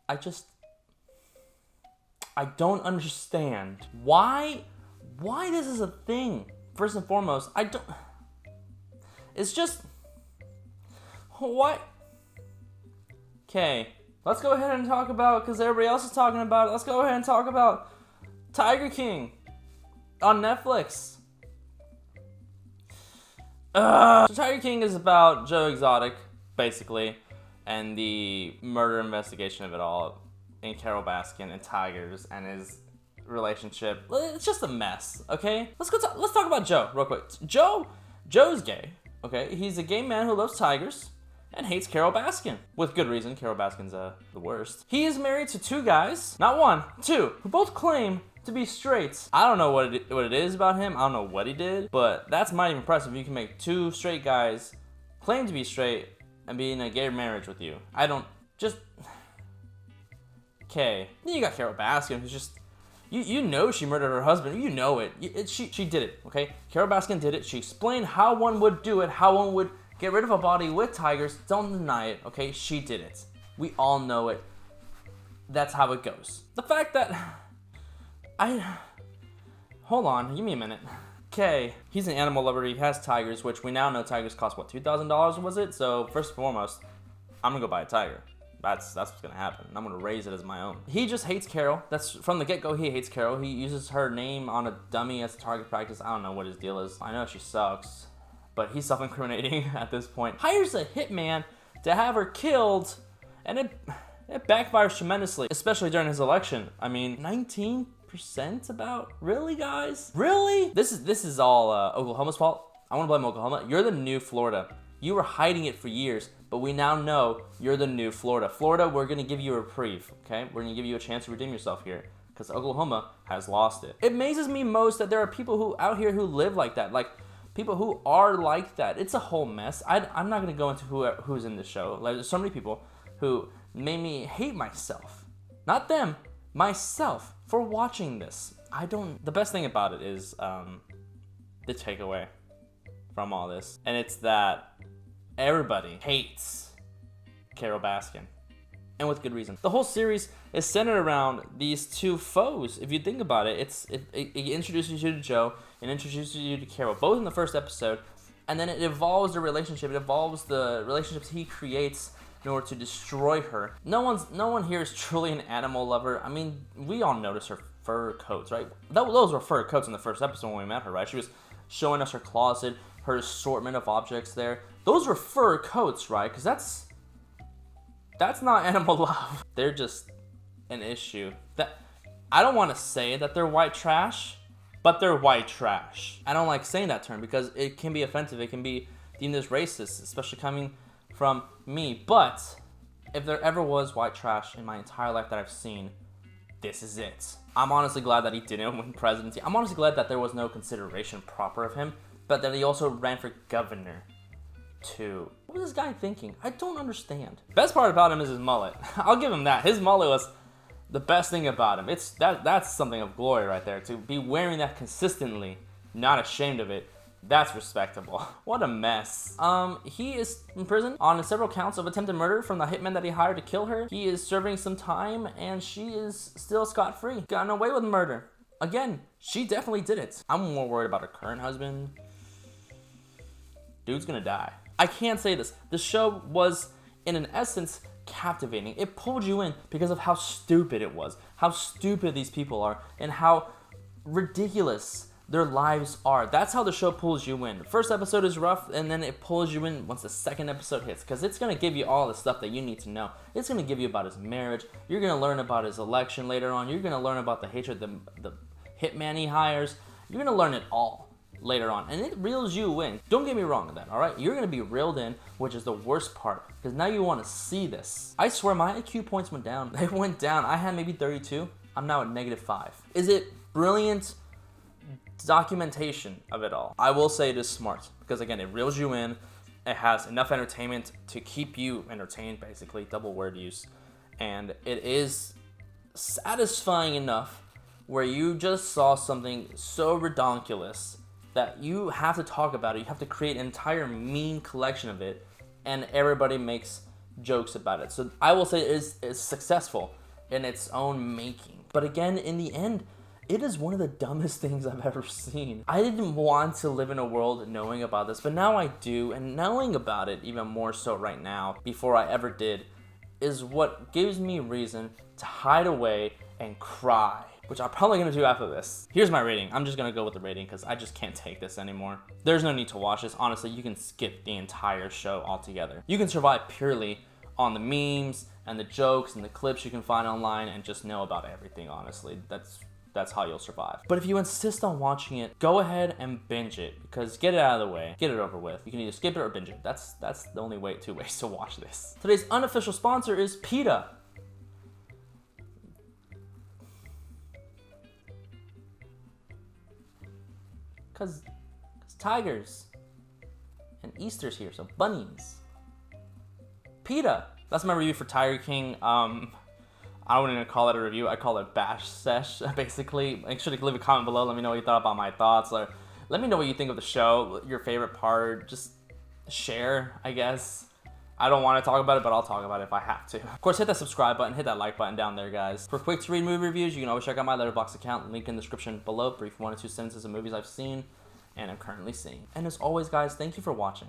I don't understand why this is a thing. First and foremost, it's just, what? Okay, let's go ahead and talk about, because everybody else is talking about it, let's go ahead and talk about Tiger King on Netflix. So Tiger King is about Joe Exotic, basically, and the murder investigation of it all, and Carol Baskin and Tigers and his relationship. It's just a mess, okay? Let's talk about Joe real quick. Joe's gay, okay? He's a gay man who loves tigers and hates Carol Baskin. With good reason. Carol Baskin's the worst. He is married to two guys, not one, two, who both claim to be straight. I don't know what it is about him. I don't know what he did, but that's mighty impressive. You can make two straight guys claim to be straight and be in a gay marriage with you. Okay. Then you got Carol Baskin, who's just, you know she murdered her husband. You know it. She did it, okay? Carol Baskin did it. She explained how one would do it, how one would get rid of a body with tigers. Don't deny it, okay? She did it. We all know it. That's how it goes. The fact that hold on, give me a minute. Okay, he's an animal lover. He has tigers, which we now know tigers cost, what, $2,000 was it? So first and foremost, I'm gonna go buy a tiger. That's what's gonna happen. I'm gonna raise it as my own. He just hates Carol. That's from the get-go. He hates Carol. He uses her name on a dummy as target practice. I don't know what his deal is. I know she sucks, but he's self-incriminating at this point. Hires a hitman to have her killed, and it backfires tremendously, especially during his election. I mean, 19% about? Really, guys? Really? This is all Oklahoma's fault. I want to blame Oklahoma. You're the new Florida. You were hiding it for years, but we now know you're the new Florida. Florida, we're going to give you a reprieve, okay? We're going to give you a chance to redeem yourself here, because Oklahoma has lost it. It amazes me most that there are people who out here who live like that, like people who are like that. It's a whole mess. I'm not going to go into who's in this show. Like, there's so many people who made me hate myself. Not them, myself, for watching this. The best thing about it is the takeaway from all this, and it's that everybody hates Carol Baskin, and with good reason. The whole series is centered around these two foes. If you think about it, it introduces you to Joe and introduces you to Carol, both in the first episode, and then it evolves the relationship. It evolves the relationships he creates in order to destroy her. No one here is truly an animal lover. I mean, we all notice her fur coats, right? Those were fur coats in the first episode when we met her, right? She was showing us her closet, her assortment of objects there. Those were fur coats, right? Because that's not animal love. They're just an issue. That I don't want to say that they're white trash, but they're white trash. I don't like saying that term because it can be offensive. It can be deemed as racist, especially coming from me. But if there ever was white trash in my entire life that I've seen, this is it. I'm honestly glad that he didn't win presidency. I'm honestly glad that there was no consideration proper of him, but that he also ran for governor too. What was this guy thinking? I don't understand. Best part about him is his mullet. I'll give him that. His mullet was the best thing about him. That's something of glory right there. To be wearing that consistently, not ashamed of it, that's respectable. What a mess. He is in prison on several counts of attempted murder from the hitman that he hired to kill her. He is serving some time, and she is still scot-free. Gotten away with murder. Again, she definitely did it. I'm more worried about her current husband. Dude's gonna die. I can't say this. The show was, in an essence, captivating. It pulled you in because of how stupid it was, how stupid these people are, and how ridiculous their lives are. That's how the show pulls you in. The first episode is rough, and then it pulls you in once the second episode hits, because it's going to give you all the stuff that you need to know. It's going to give you about his marriage. You're going to learn about his election later on. You're going to learn about the hatred, the hitman he hires. You're going to learn it all later on, and it reels you in. Don't get me wrong with that, all right? You're going to be reeled in, which is the worst part, because now you want to see this. I swear my IQ points went down. They went down. I had maybe 32. I'm now at -5. Is it brilliant documentation of it all? I will say it is smart, because again, it reels you in. It has enough entertainment to keep you entertained, basically, double word use, and it is satisfying enough where you just saw something so redonkulous that you have to talk about it. You have to create an entire meme collection of it, and everybody makes jokes about it. So I will say it is successful in its own making. But again, in the end, it is one of the dumbest things I've ever seen. I didn't want to live in a world knowing about this, but now I do, and knowing about it even more so right now, before I ever did, is what gives me reason to hide away and cry, which I'm probably gonna do after this. Here's my rating. I'm just gonna go with the rating because I just can't take this anymore. There's no need to watch this. Honestly, you can skip the entire show altogether. You can survive purely on the memes and the jokes and the clips you can find online and just know about everything, honestly. That's how you'll survive. But if you insist on watching it, go ahead and binge it, because get it out of the way, get it over with. You can either skip it or binge it. That's the only two ways to watch this. Today's unofficial sponsor is PETA. Cause tigers and Easter's here, so bunnies. PETA. That's my review for Tiger King. I wouldn't even call it a review. I call it a bash sesh, basically. Make sure to leave a comment below. Let me know what you thought about my thoughts. Or let me know what you think of the show, your favorite part. Just share, I guess. I don't want to talk about it, but I'll talk about it if I have to. Of course, hit that subscribe button, hit that like button down there, guys. For quick to read movie reviews, you can always check out my Letterboxd account. Link in the description below. Brief 1 or 2 sentences of movies I've seen and I'm currently seeing. And as always, guys, thank you for watching.